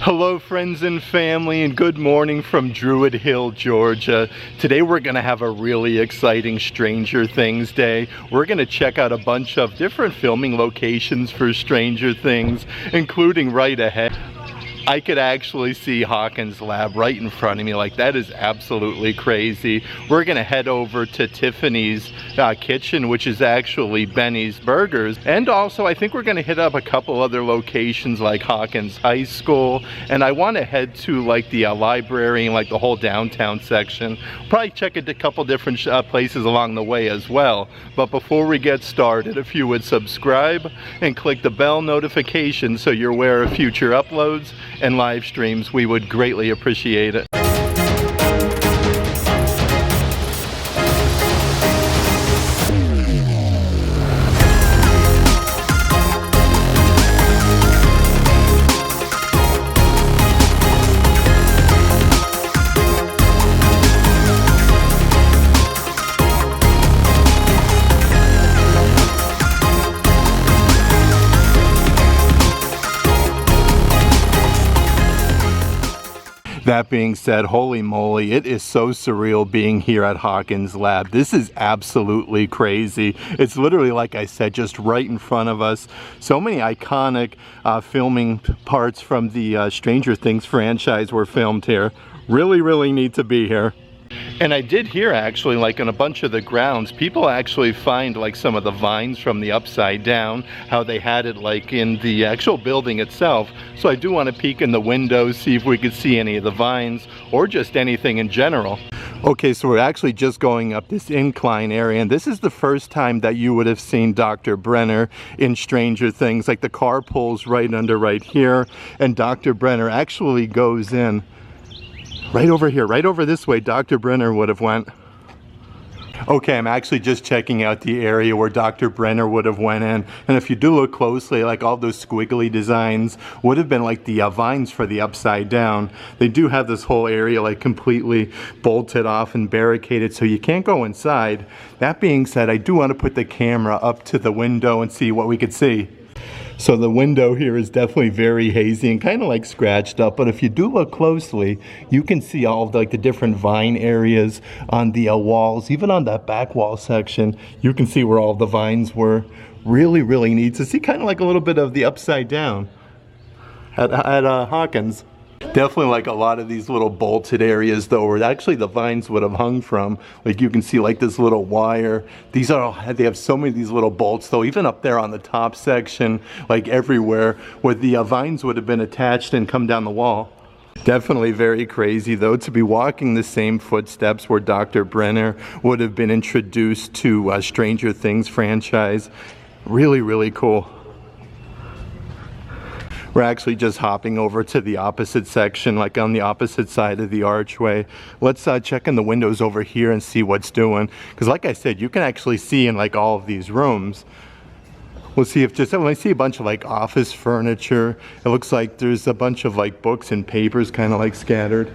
Hello friends and family, and good morning from Druid Hill, Georgia. Today we're going to have a really exciting Stranger Things day. We're going to check out a bunch of different filming locations for Stranger Things, including right ahead. I could actually see Hawkins Lab right in front of me. Like, that is absolutely crazy. We're gonna head over to Tiffany's kitchen, which is actually Benny's Burgers. And also, I think we're gonna hit up a couple other locations like Hawkins High School. And I wanna head to like the library and like the whole downtown section. Probably check a couple different places along the way as well. But before we get started, if you would subscribe and click the bell notification so you're aware of future uploads and live streams, we would greatly appreciate it. That being said, holy moly, it is so surreal being here at Hawkins Lab. This is absolutely crazy. It's literally, like I said, just right in front of us. So many iconic filming parts from the Stranger Things franchise were filmed here. Really neat to be here. And I did hear actually, like in a bunch of the grounds, people actually find like some of the vines from the Upside Down, how they had it like in the actual building itself. So I do want to peek in the windows, see if we could see any of the vines or just anything in general. Okay, so we're actually just going up this incline area, and this is the first time that you would have seen Dr. Brenner in Stranger Things. Like, the car pulls right under right here, and Dr. Brenner actually goes in right over here, right over this way. Dr. Brenner would have went. Okay, I'm actually just checking out the area where Dr. Brenner would have went in. And if you do look closely, like all those squiggly designs would have been like the vines for the Upside Down. They do have this whole area like completely bolted off and barricaded, so you can't go inside. That being said, I do want to put the camera up to the window and see what we could see. So the window here is definitely very hazy and kind of like scratched up, but if you do look closely, you can see all of like the different vine areas on the walls. Even on that back wall section, you can see where all the vines were. Really neat to see, kind of like a little bit of the Upside Down at Hawkins. Definitely like a lot of these little bolted areas though, where actually the vines would have hung from. Like, you can see like this little wire. These are all, they have so many of these little bolts though, even up there on the top section, like everywhere, where the vines would have been attached and come down the wall. Definitely very crazy though to be walking the same footsteps where Dr. Brenner would have been introduced to Stranger Things franchise. Really cool. We're actually just hopping over to the opposite section, like on the opposite side of the archway. Let's check in the windows over here and see what's doing. Because like I said, you can actually see in like all of these rooms. We'll see if just, I see a bunch of like office furniture. It looks like there's a bunch of like books and papers kind of like scattered.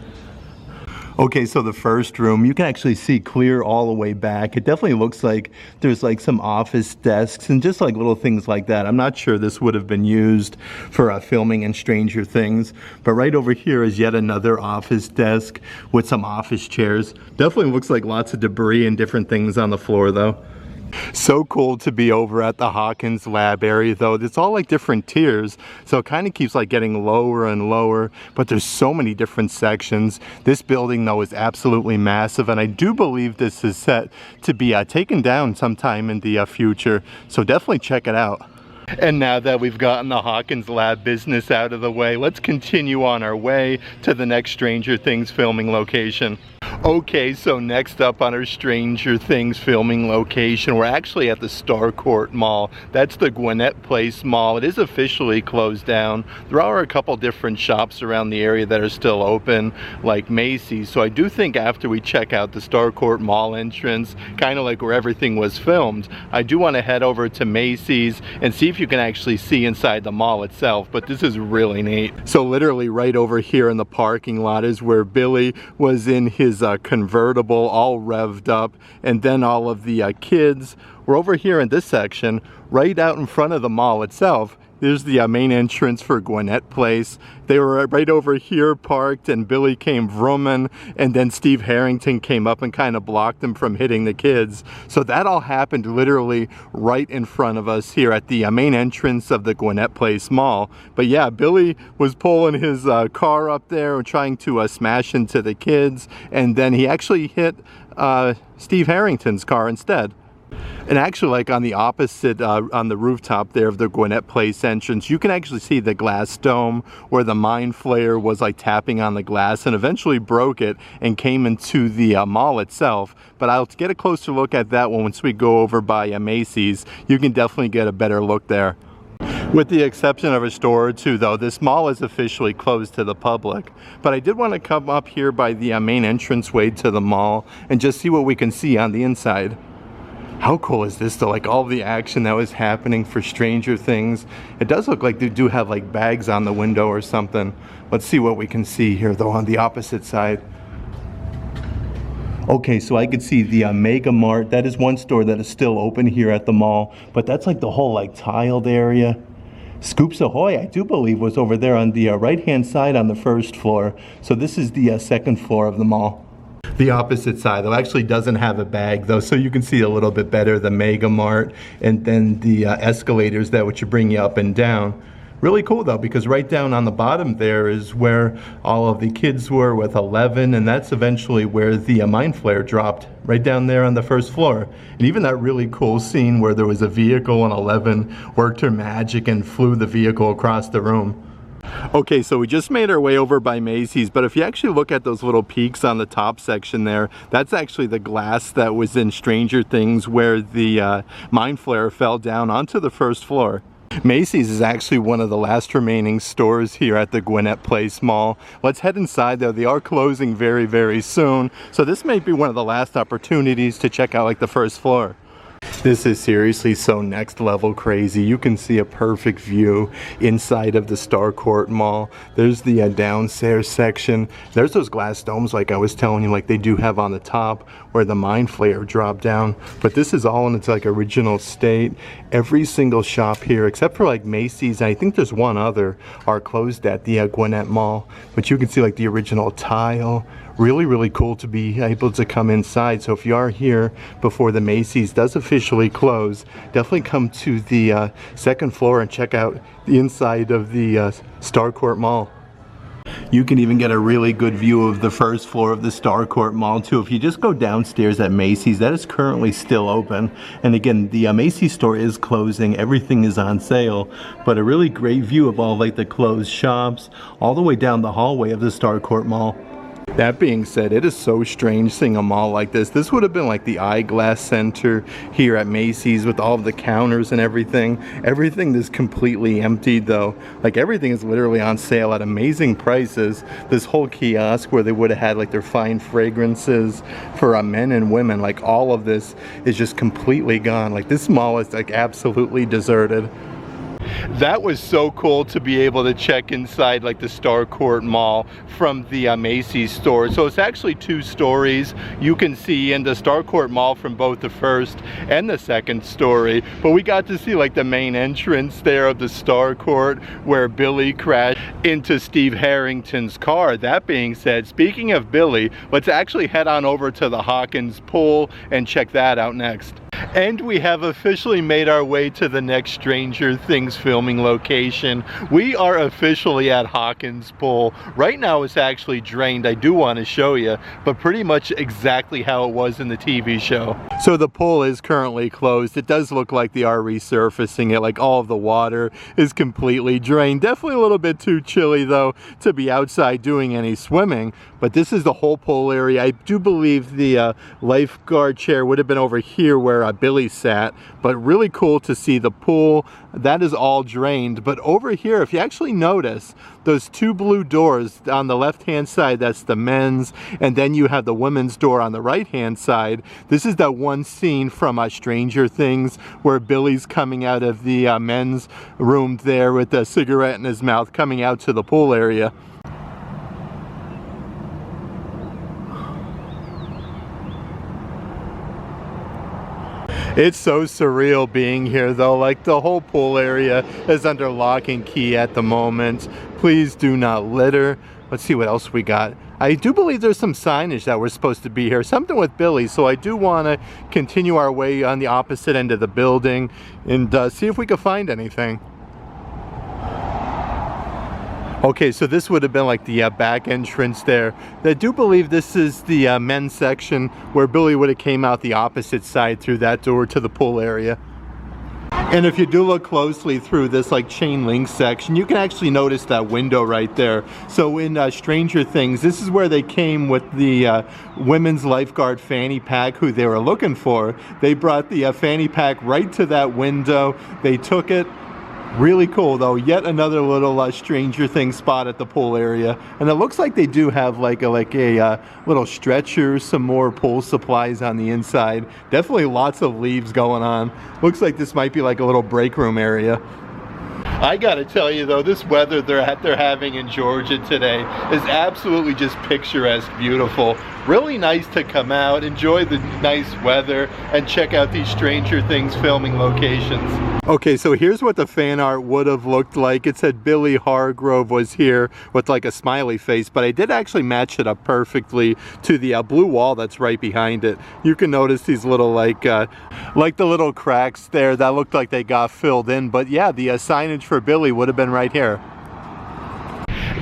Okay, so the first room, you can actually see clear all the way back. It definitely looks like there's like some office desks and just like little things like that. I'm not sure this would have been used for filming in Stranger Things, but right over here is yet another office desk with some office chairs. Definitely looks like lots of debris and different things on the floor though. So cool to be over at the Hawkins Lab area though. It's all like different tiers, so it kind of keeps like getting lower and lower, but there's so many different sections. This building though is absolutely massive, and I do believe this is set to be taken down sometime in the future, so definitely check it out. And now that we've gotten the Hawkins Lab business out of the way, let's continue on our way to the next Stranger Things filming location. Okay, so next up on our Stranger Things filming location, we're actually at the Starcourt Mall. That's the Gwinnett Place Mall. It is officially closed down. There are a couple different shops around the area that are still open, like Macy's. So I do think after we check out the Starcourt Mall entrance, kind of like where everything was filmed, I do want to head over to Macy's and see if you can actually see inside the mall itself. But this is really neat. So literally right over here in the parking lot is where Billy was in his convertible, all revved up, and then all of the kids were over here in this section right out in front of the mall itself, There's the main entrance for Gwinnett Place. They were right over here parked, and Billy came vrooming, and then Steve Harrington came up and kind of blocked them from hitting the kids. So that all happened literally right in front of us here at the main entrance of the Gwinnett Place Mall. But yeah, Billy was pulling his car up there and trying to smash into the kids, and then he actually hit Steve Harrington's car instead. And actually, like on the opposite, on the rooftop there of the Gwinnett Place entrance, you can actually see the glass dome where the Mind Flayer was like tapping on the glass and eventually broke it and came into the mall itself. But I'll get a closer look at that one once we go over by Macy's. You can definitely get a better look there. With the exception of a store or two though, this mall is officially closed to the public. But I did want to come up here by the main entranceway to the mall and just see what we can see on the inside. How cool is this though, like all the action that was happening for Stranger Things. It does look like they do have like bags on the window or something. Let's see what we can see here though on the opposite side. Okay, so I could see the Mega Mart. That is one store that is still open here at the mall, but that's like the whole like tiled area. Scoops Ahoy, I do believe, was over there on the right hand side on the first floor. So this is the second floor of the mall. The opposite side though actually doesn't have a bag though, so you can see a little bit better the Mega Mart and then the escalators that would bring you up and down. Really cool though, because right down on the bottom there is where all of the kids were with 11, and that's eventually where the Mind Flayer dropped, right down there on the first floor. And even that really cool scene where there was a vehicle and 11 worked her magic and flew the vehicle across the room. Okay, so we just made our way over by Macy's, but if you actually look at those little peaks on the top section there, that's actually the glass that was in Stranger Things where the Mind Flayer fell down onto the first floor. Macy's is actually one of the last remaining stores here at the Gwinnett Place Mall. Let's head inside though. They are closing very, very soon, so this may be one of the last opportunities to check out like the first floor. This is seriously so next level crazy. You can see a perfect view inside of the Starcourt Mall. There's the downstairs section. There's those glass domes like I was telling you, like they do have on the top where the Mind Flayer dropped down. But this is all in its like original state. Every single shop here, except for like Macy's, and I think there's one other, are closed at the Gwinnett Mall. But you can see like the original tile. Really, really cool to be able to come inside. So if you are here before the Macy's does officially close, definitely come to the second floor and check out the inside of the Starcourt Mall. You can even get a really good view of the first floor of the Starcourt Mall too. If you just go downstairs at Macy's, that is currently still open. And again, the Macy's store is closing. Everything is on sale, but a really great view of all like the closed shops all the way down the hallway of the Starcourt Mall. That being said, it is so strange seeing a mall like this. This would have been like the eyeglass center here at Macy's with all of the counters and everything. Everything is completely emptied though. Like everything is literally on sale at amazing prices. This whole kiosk where they would have had like their fine fragrances for men and women, like all of this is just completely gone. Like this mall is like absolutely deserted. That was so cool to be able to check inside like the Starcourt Mall from the Macy's store. So it's actually 2 stories. You can see in the Starcourt Mall from both the first and the second story. But we got to see like the main entrance there of the Starcourt where Billy crashed into Steve Harrington's car. That being said, speaking of Billy, let's actually head on over to the Hawkins Pool and check that out next. And we have officially made our way to the next Stranger Things filming location. We are officially at Hawkins Pool. Right now it's actually drained, I do want to show you, but pretty much exactly how it was in the TV show. So the pool is currently closed. It does look like they are resurfacing it, like all of the water is completely drained. Definitely a little bit too chilly though to be outside doing any swimming, but this is the whole pool area. I do believe the lifeguard chair would have been over here where Billy sat, but really cool to see the pool. That is all drained, but over here, if you actually notice, those 2 blue doors on the left hand side, that's the men's, and then you have the women's door on the right hand side. This is that one scene from Stranger Things where Billy's coming out of the men's room there with a cigarette in his mouth coming out to the pool area. It's so surreal being here though, like the whole pool area is under lock and key at the moment. Please do not litter. Let's see what else we got. I do believe there's some signage that we're supposed to be here, something with Billy, so I do want to continue our way on the opposite end of the building and see if we can find anything. Okay, so this would have been like the back entrance there. I do believe this is the men's section where Billy would have came out the opposite side through that door to the pool area. And if you do look closely through this like chain link section, you can actually notice that window right there. So in Stranger Things, this is where they came with the women's lifeguard fanny pack who they were looking for. They brought the fanny pack right to that window. They took it. Really cool though, yet another little Stranger Things spot at the pool area. And it looks like they do have like a little stretcher, some more pool supplies on the inside. Definitely lots of leaves going on. Looks like this might be like a little break room area. I gotta tell you though, this weather they're having in Georgia today is absolutely just picturesque, beautiful. Really nice to come out, enjoy the nice weather, and check out these Stranger Things filming locations. Okay, so here's what the fan art would have looked like. It said Billy Hargrove was here with like a smiley face, but I did actually match it up perfectly to the blue wall that's right behind it. You can notice these little like the little cracks there that looked like they got filled in, but yeah, the signage for Billy would have been right here.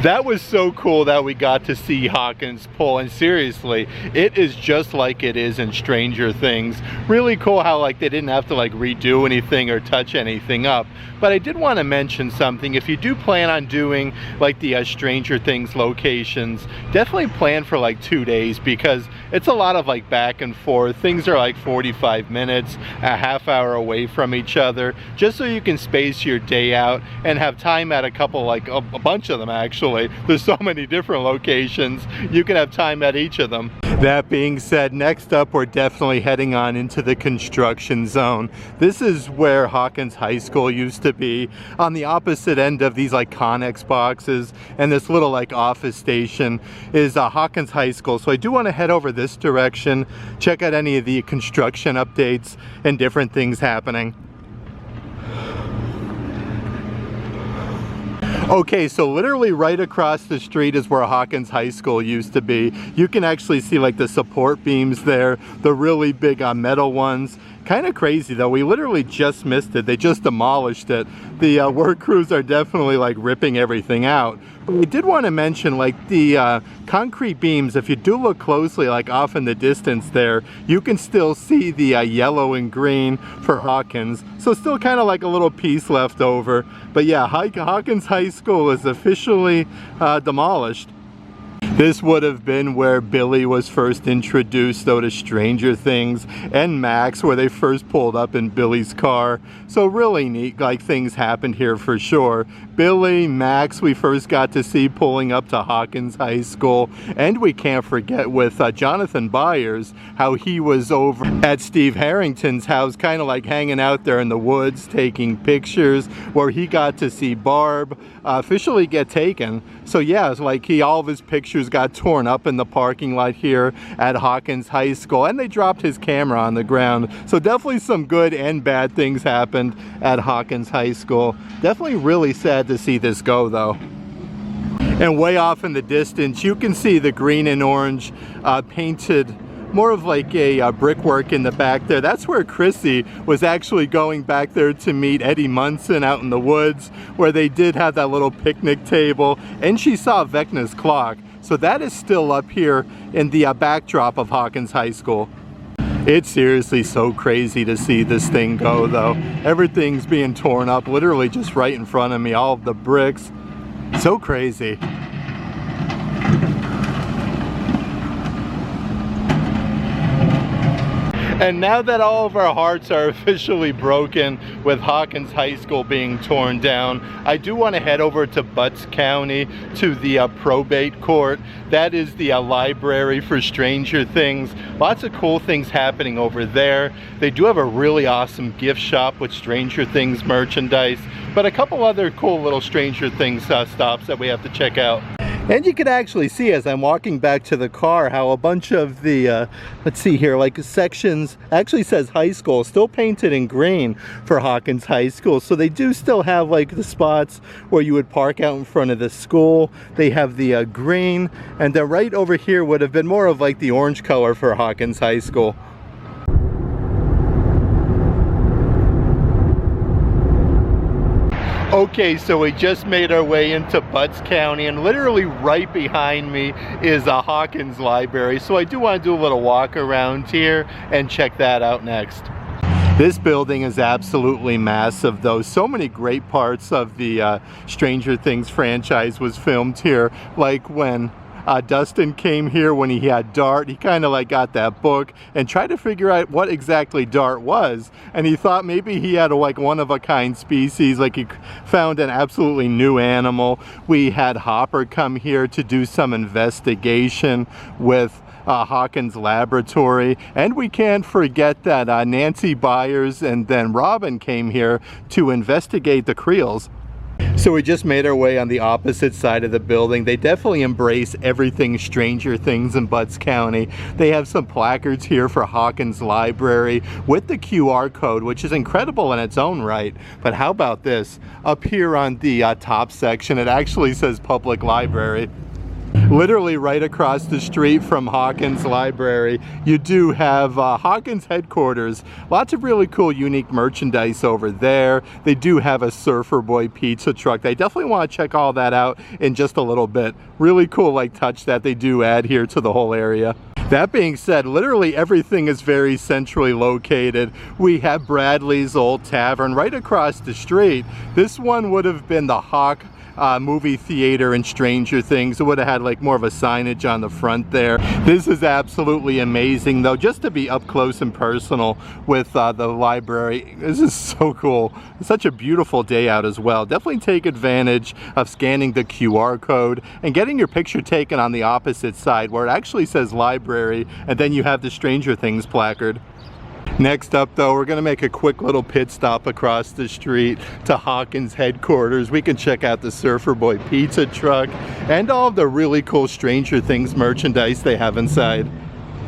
That was so cool that we got to see Hawkins Pool, and seriously, it is just like it is in Stranger Things. Really cool how like they didn't have to like redo anything or touch anything up. But I did want to mention something. If you do plan on doing like the Stranger Things locations, definitely plan for like 2 days, because it's a lot of like back and forth. Things are like 45 minutes, a half hour away from each other, just so you can space your day out and have time at a couple, like a bunch of them actually. There's so many different locations, you can have time at each of them. That being said, next up we're definitely heading on into the construction zone. This is where Hawkins High School used to be, on the opposite end of these like Connex boxes, and this little like office station is Hawkins High School. So I do want to head over this direction, check out any of the construction updates and different things happening. Okay, so literally right across the street is where Hawkins High School used to be. You can actually see like the support beams there, the really big metal ones. Kind of crazy though, we literally just missed it. They just demolished it. The work crews are definitely like ripping everything out. But we did want to mention like the concrete beams, if you do look closely like off in the distance there, you can still see the yellow and green for Hawkins. So still kind of like a little piece left over. But yeah, Hawkins High School is officially demolished. This would have been where Billy was first introduced though to Stranger Things, and Max, where they first pulled up in Billy's car. So really neat, like things happened here for sure. Billy, Max, we first got to see pulling up to Hawkins High School, and we can't forget with Jonathan Byers, how he was over at Steve Harrington's house, kind of like hanging out there in the woods, taking pictures, where he got to see Barb officially get taken. So yeah, it's like all of his pictures got torn up in the parking lot here at Hawkins High School, and they dropped his camera on the ground. So definitely some good and bad things happened at Hawkins High School. Definitely really sad to see this go though. And way off in the distance, you can see the green and orange painted, more of like a brickwork in the back there. That's where Chrissy was actually going back there to meet Eddie Munson out in the woods, where they did have that little picnic table, and she saw Vecna's clock. So that is still up here in the backdrop of Hawkins High School. It's seriously so crazy to see this thing go though. Everything's being torn up literally just right in front of me, all of the bricks. So crazy. And now that all of our hearts are officially broken with Hawkins High School being torn down, I do want to head over to Butts County to the probate court. That is the library for Stranger Things. Lots of cool things happening over there. They do have a really awesome gift shop with Stranger Things merchandise, but a couple other cool little Stranger Things stops that we have to check out. And you can actually see as I'm walking back to the car how a bunch of the, let's see here, like sections, actually says high school, still painted in green for Hawkins High School. So they do still have like the spots where you would park out in front of the school. They have the green, and then right over here would have been more of like the orange color for Hawkins High School. Okay, so we just made our way into Butts County, and literally right behind me is Hawkins Library. So I do want to do a little walk around here and check that out next. This building is absolutely massive though. So many great parts of the Stranger Things franchise was filmed here, like when Dustin came here when he had Dart. He kind of like got that book and tried to figure out what exactly Dart was, and he thought maybe he had a like one-of-a-kind species, like he found an absolutely new animal. We had Hopper come here to do some investigation with Hawkins Laboratory, and we can't forget that Nancy Byers and then Robin came here to investigate the Creels. So we just made our way on the opposite side of the building. They definitely embrace everything Stranger Things in Butts County. They have some placards here for Hawkins Library with the QR code, which is incredible in its own right. But how about this? Up here on the top section, it actually says Public Library. Literally right across the street from Hawkins Library, you do have Hawkins headquarters. Lots of really cool, unique merchandise over there. They do have a Surfer Boy pizza truck. I definitely want to check all that out in just a little bit. Really cool like touch that they do add here to the whole area. That being said, literally everything is very centrally located. We have Bradley's Old Tavern right across the street. This one would have been the Hawk movie theater in Stranger Things. It would have had like more of a signage on the front there. This is absolutely amazing though, just to be up close and personal with the library. This is so cool. It's such a beautiful day out as well. Definitely take advantage of scanning the QR code and getting your picture taken on the opposite side where it actually says library, and then you have the Stranger Things placard. Next up though, we're going to make a quick little pit stop across the street to Hawkins headquarters. We can check out the Surfer Boy pizza truck and all of the really cool Stranger Things merchandise they have inside.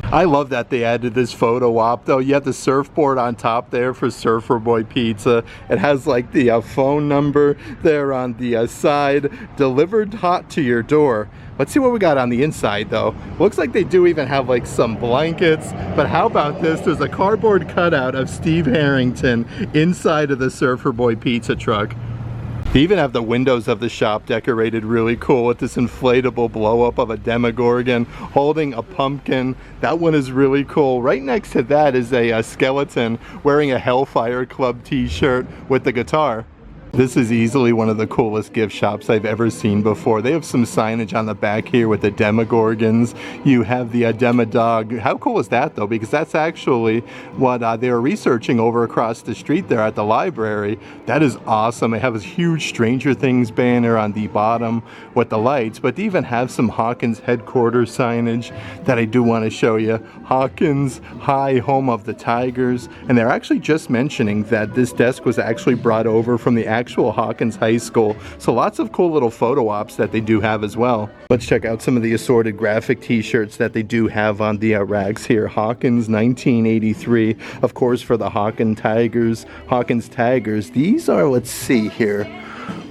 I love that they added this photo op though. You have the surfboard on top there for Surfer Boy Pizza. It has like the phone number there on the side, delivered hot to your door. Let's see what we got on the inside though. Looks like they do even have like some blankets, but how about this? There's a cardboard cutout of Steve Harrington inside of the Surfer Boy pizza truck. They even have the windows of the shop decorated really cool with this inflatable blow up of a Demogorgon holding a pumpkin. That one is really cool. Right next to that is a skeleton wearing a Hellfire Club t-shirt with the guitar. This is easily one of the coolest gift shops I've ever seen before. They have some signage on the back here with the Demogorgons. You have the Demodog. How cool is that though? Because that's actually what they were researching over across the street there at the library. That is awesome. They have this huge Stranger Things banner on the bottom with the lights, but they even have some Hawkins headquarters signage that I do want to show you. Hawkins High, home of the Tigers. And they're actually just mentioning that this desk was actually brought over from the actual Hawkins High School. So lots of cool little photo ops that they do have as well. Let's check out some of the assorted graphic t-shirts that they do have on the racks here. Hawkins 1983, of course, for the Hawkins Tigers. These are, let's see here.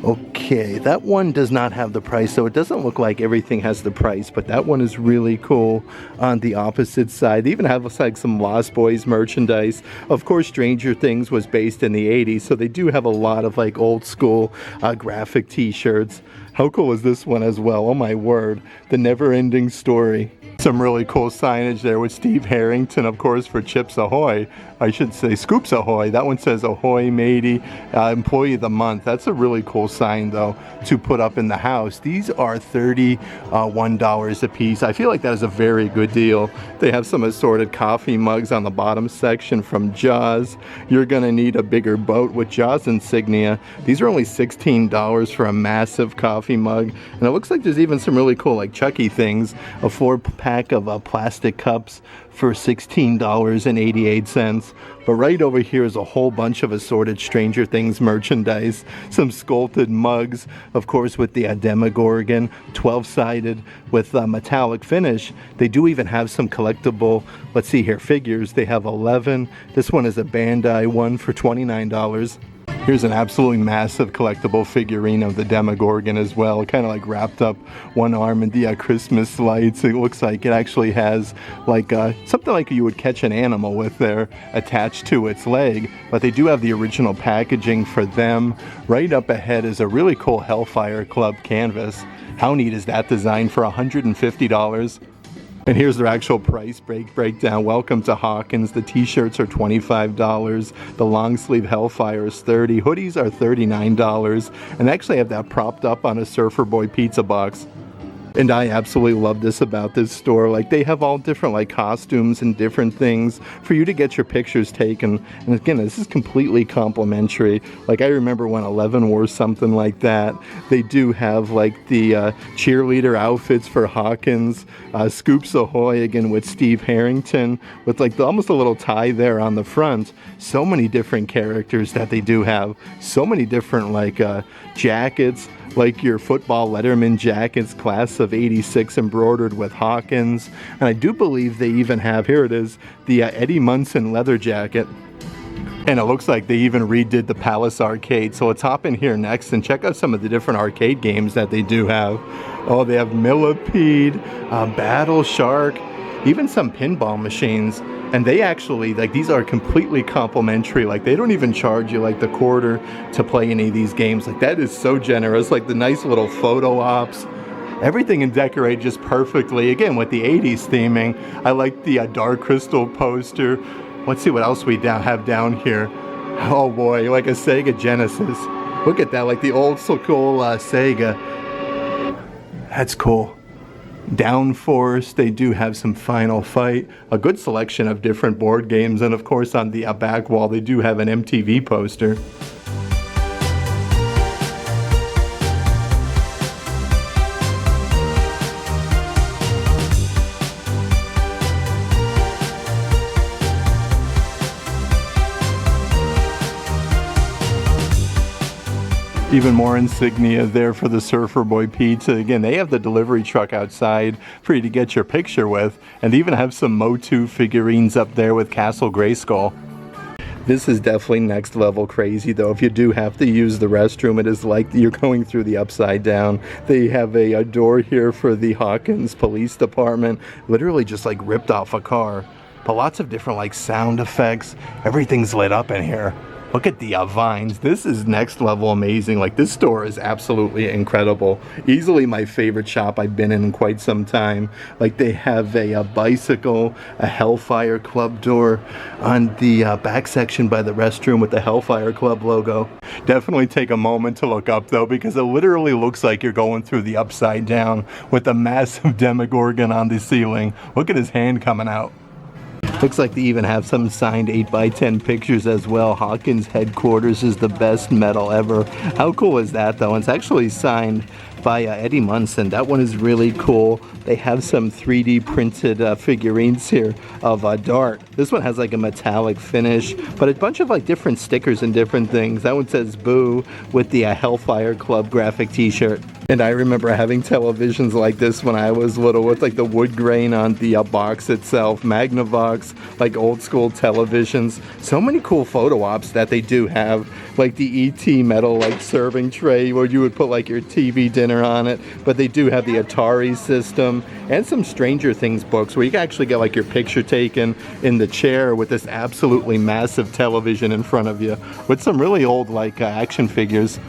Okay, that one does not have the price, so it doesn't look like everything has the price, but that one is really cool on the opposite side. They even have like some Lost Boys merchandise. Of course, Stranger Things was based in the 80s, so they do have a lot of like old school graphic t-shirts. How cool is this one as well? Oh my word, the never-ending story. Some really cool signage there with Steve Harrington, of course, for Chips Ahoy. I should say Scoops Ahoy. That one says Ahoy Matey, Employee of the Month. That's a really cool sign, though, to put up in the house. These are $31 a piece. I feel like that is a very good deal. They have some assorted coffee mugs on the bottom section from Jaws. You're going to need a bigger boat with Jaws insignia. These are only $16 for a massive coffee mug. And it looks like there's even some really cool, like, Chucky things. A 4-pack pack of plastic cups for $16.88. But right over here is a whole bunch of assorted Stranger Things merchandise. Some sculpted mugs, of course, with the Demogorgon, 12-sided with metallic finish. They do even have some collectible, let's see here, figures. They have 11. This one is a Bandai one for $29. Here's an absolutely massive collectible figurine of the Demogorgon as well, kind of like wrapped up one arm in the Christmas lights. It looks like it actually has like something like you would catch an animal with there attached to its leg, but they do have the original packaging for them. Right up ahead is a really cool Hellfire Club canvas. How neat is that design for $150? And here's their actual price breakdown. Welcome to Hawkins. The t-shirts are $25. The long sleeve Hellfire is $30. Hoodies are $39. And they actually have that propped up on a Surfer Boy pizza box. And I absolutely love this about this store. Like, they have all different like costumes and different things for you to get your pictures taken. And again, this is completely complimentary. Like, I remember when 11 wore something like that. They do have like the cheerleader outfits for Hawkins. Scoops Ahoy again with Steve Harrington with like almost a little tie there on the front. So many different characters that they do have. So many different like jackets, like your football Letterman jackets, class of '86, embroidered with Hawkins. And I do believe they even have, here it is, the Eddie Munson leather jacket. And it looks like they even redid the Palace Arcade. So let's hop in here next and check out some of the different arcade games that they do have. Oh, they have Millipede, Battle Shark, even some pinball machines. And they actually, like, these are completely complimentary. Like, they don't even charge you like the quarter to play any of these games. Like, that is so generous. Like, the nice little photo ops. Everything is decorated just perfectly. Again, with the 80s theming. I like the Dark Crystal poster. Let's see what else we have down here. Oh boy, like a Sega Genesis. Look at that, like the old school Sega. That's cool. Downforce, they do have some Final Fight, a good selection of different board games, and of course on the back wall they do have an MTV poster. Even more insignia there for the Surfer Boy pizza. Again, they have the delivery truck outside for you to get your picture with, and they even have some Motu figurines up there with Castle Grayskull. This is definitely next level crazy though. If you do have to use the restroom, it is like you're going through the upside down. They have a door here for the Hawkins Police Department, literally just like ripped off a car. But lots of different like sound effects. Everything's lit up in here. Look at the vines. This is next level amazing. Like, this store is absolutely incredible. Easily my favorite shop I've been in quite some time. Like, they have a bicycle, a Hellfire Club door on the back section by the restroom with the Hellfire Club logo. Definitely take a moment to look up though, because it literally looks like you're going through the upside down with a massive Demogorgon on the ceiling. Look at his hand coming out. Looks like they even have some signed 8x10 pictures as well. Hawkins headquarters is the best metal ever. How cool is that though? It's actually signed by Eddie Munson. That one is really cool. They have some 3D printed figurines here of Dart. This one has like a metallic finish, but a bunch of like different stickers and different things. That one says Boo with the Hellfire Club graphic t-shirt. And I remember having televisions like this when I was little with like the wood grain on the box itself, Magnavox, like old school televisions. So many cool photo ops that they do have, like the ET metal like serving tray where you would put like your TV dinner on it. But they do have the Atari system and some Stranger Things books where you can actually get like your picture taken in the chair with this absolutely massive television in front of you with some really old like action figures.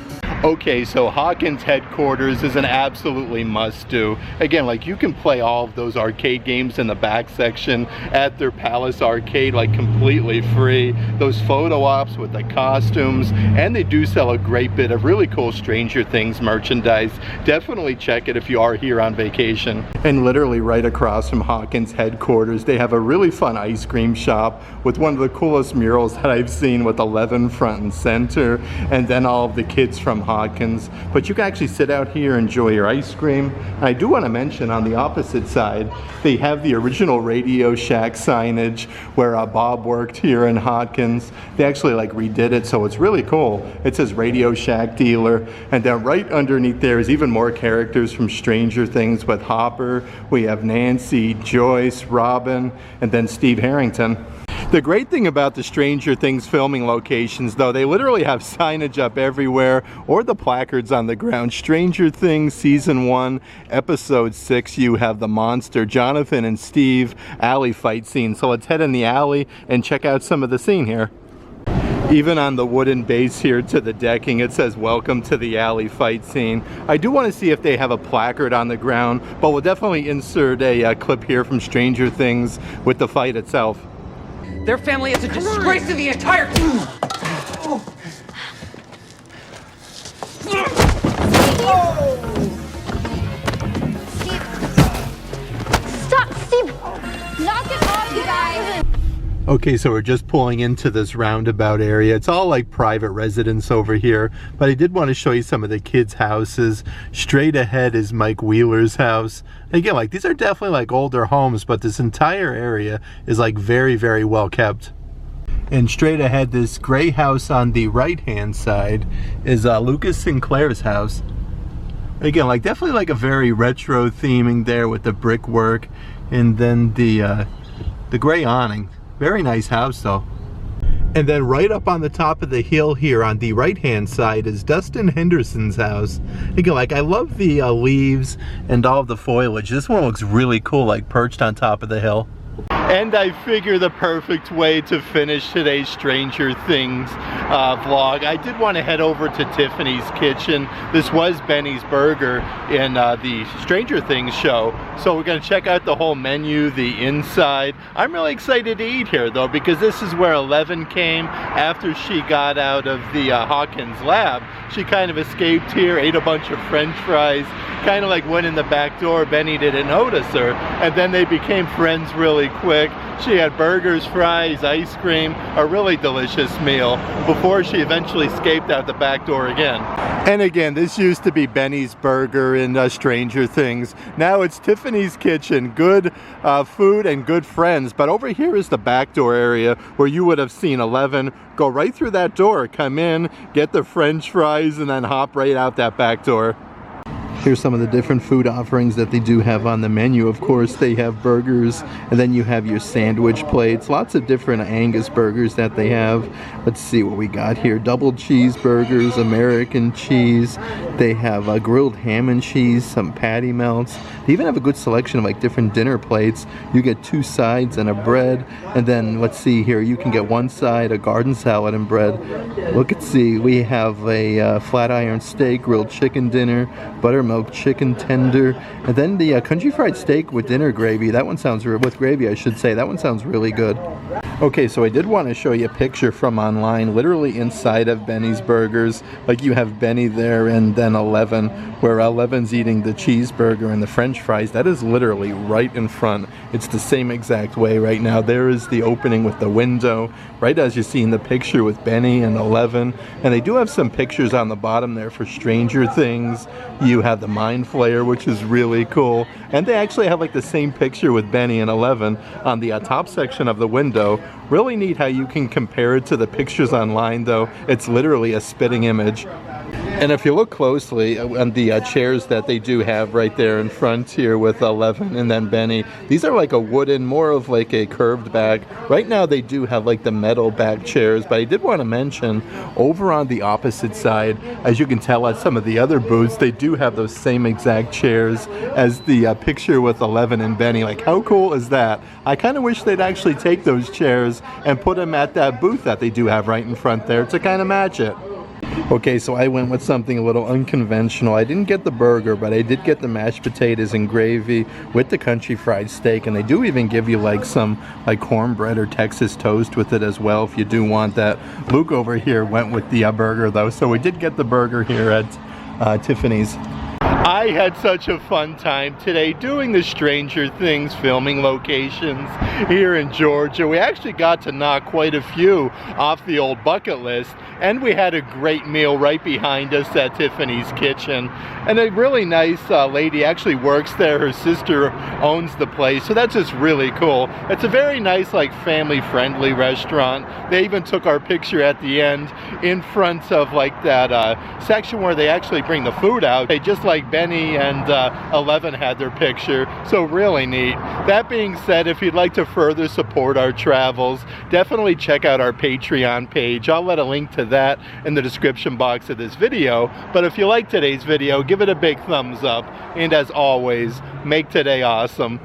Okay, so Hawkins headquarters is an absolutely must-do. Again, like, you can play all of those arcade games in the back section at their Palace Arcade, like, completely free. Those photo ops with the costumes, and they do sell a great bit of really cool Stranger Things merchandise. Definitely check it if you are here on vacation. And literally right across from Hawkins headquarters, they have a really fun ice cream shop with one of the coolest murals that I've seen with 11 front and center, and then all of the kids from Hawkins Hawkins, but you can actually sit out here and enjoy your ice cream. I do want to mention on the opposite side, they have the original Radio Shack signage where Bob worked here in Hawkins. They actually like redid it, so it's really cool. It says Radio Shack dealer, and then right underneath there is even more characters from Stranger Things with Hopper. We have Nancy, Joyce, Robin, and then Steve Harrington. The great thing about the Stranger Things filming locations, though, they literally have signage up everywhere or the placards on the ground. Stranger Things Season 1, Episode 6, you have the monster Jonathan and Steve alley fight scene. So let's head in the alley and check out some of the scene here. Even on the wooden base here to the decking, it says welcome to the alley fight scene. I do want to see if they have a placard on the ground, but we'll definitely insert a clip here from Stranger Things with the fight itself. Their family is a disgrace to the entire... Stop, Steve! Knock it off, you guys! Okay, so we're just pulling into this roundabout area. It's all like private residence over here, but I did want to show you some of the kids' houses. Straight ahead is Mike Wheeler's house. Again, like these are definitely like older homes, but this entire area is like very, very well kept. And straight ahead, this gray house on the right-hand side is Lucas Sinclair's house. Again, like definitely like a very retro theming there with the brickwork, and then the gray awning. Very nice house though. And then right up on the top of the hill here on the right hand side is Dustin Henderson's house. Again, like I love the leaves and all of the foliage. This one looks really cool, like perched on top of the hill. And I figure the perfect way to finish today's Stranger Things vlog, I did want to head over to Tiffany's Kitchen. This was Benny's Burger in the Stranger Things show. So we're going to check out the whole menu, the inside. I'm really excited to eat here though, because this is where 11 came after she got out of the Hawkins Lab. She kind of escaped here, ate a bunch of French fries, kind of like went in the back door. Benny didn't notice her, and then they became friends really quick. She had burgers, fries, ice cream, a really delicious meal before she eventually escaped out the back door again. And again, this used to be Benny's Burger in Stranger Things. Now it's Tiffany's Kitchen. Good food and good friends. But over here is the back door area where you would have seen 11 go right through that door, come in, get the French fries, and then hop right out that back door. Here's some of the different food offerings that they do have on the menu. Of course, they have burgers, and then you have your sandwich plates. Lots of different Angus burgers that they have. Let's see what we got here. Double cheeseburgers, American cheese. They have grilled ham and cheese, some patty melts. They even have a good selection of like different dinner plates. You get 2 sides and a bread, and then let's see here, you can get 1 side, a garden salad and bread. Look at see, we have a flat iron steak, grilled chicken dinner, buttermilk chicken tender, and then the country fried steak with dinner gravy. That one sounds with gravy, I should say. That one sounds really good. Okay, so I did want to show you a picture from online, literally inside of Benny's Burgers. Like you have Benny there and then 11, where 11's eating the cheeseburger and the French fries. That is literally right in front. It's the same exact way right now. There is the opening with the window, right as you see in the picture with Benny and 11. And they do have some pictures on the bottom there for Stranger Things. You have the Mind Flayer, which is really cool. And they actually have like the same picture with Benny and 11 on the top section of the window. Really neat how you can compare it to the pictures online though. It's literally a spitting image. And if you look closely on the chairs that they do have right there in front here with 11 and then Benny, these are like a wooden, more of like a curved back. Right now they do have like the metal back chairs, but I did want to mention over on the opposite side, as you can tell at some of the other booths, they do have those same exact chairs as the picture with 11 and Benny. Like how cool is that? I kind of wish they'd actually take those chairs and put them at that booth that they do have right in front there to kind of match it. Okay, so I went with something a little unconventional. I didn't get the burger, but I did get the mashed potatoes and gravy with the country fried steak, and they do even give you like some like cornbread or Texas toast with it as well if you do want that. Luke over here went with the burger though, so we did get the burger here at Tiffany's. I I had such a fun time today doing the Stranger Things filming locations here in Georgia. We actually got to knock quite a few off the old bucket list, and we had a great meal right behind us at Tiffany's Kitchen. And a really nice lady actually works there. Her sister owns the place, so that's just really cool. It's a very nice, like, family-friendly restaurant. They even took our picture at the end in front of, like, that section where they actually bring the food out. They just like Benny and 11 had their picture, so really neat. That being said, if you'd like to further support our travels, definitely check out our Patreon page. I'll let a link to that in the description box of this video. But if you like today's video, give it a big thumbs up, and as always, make today awesome.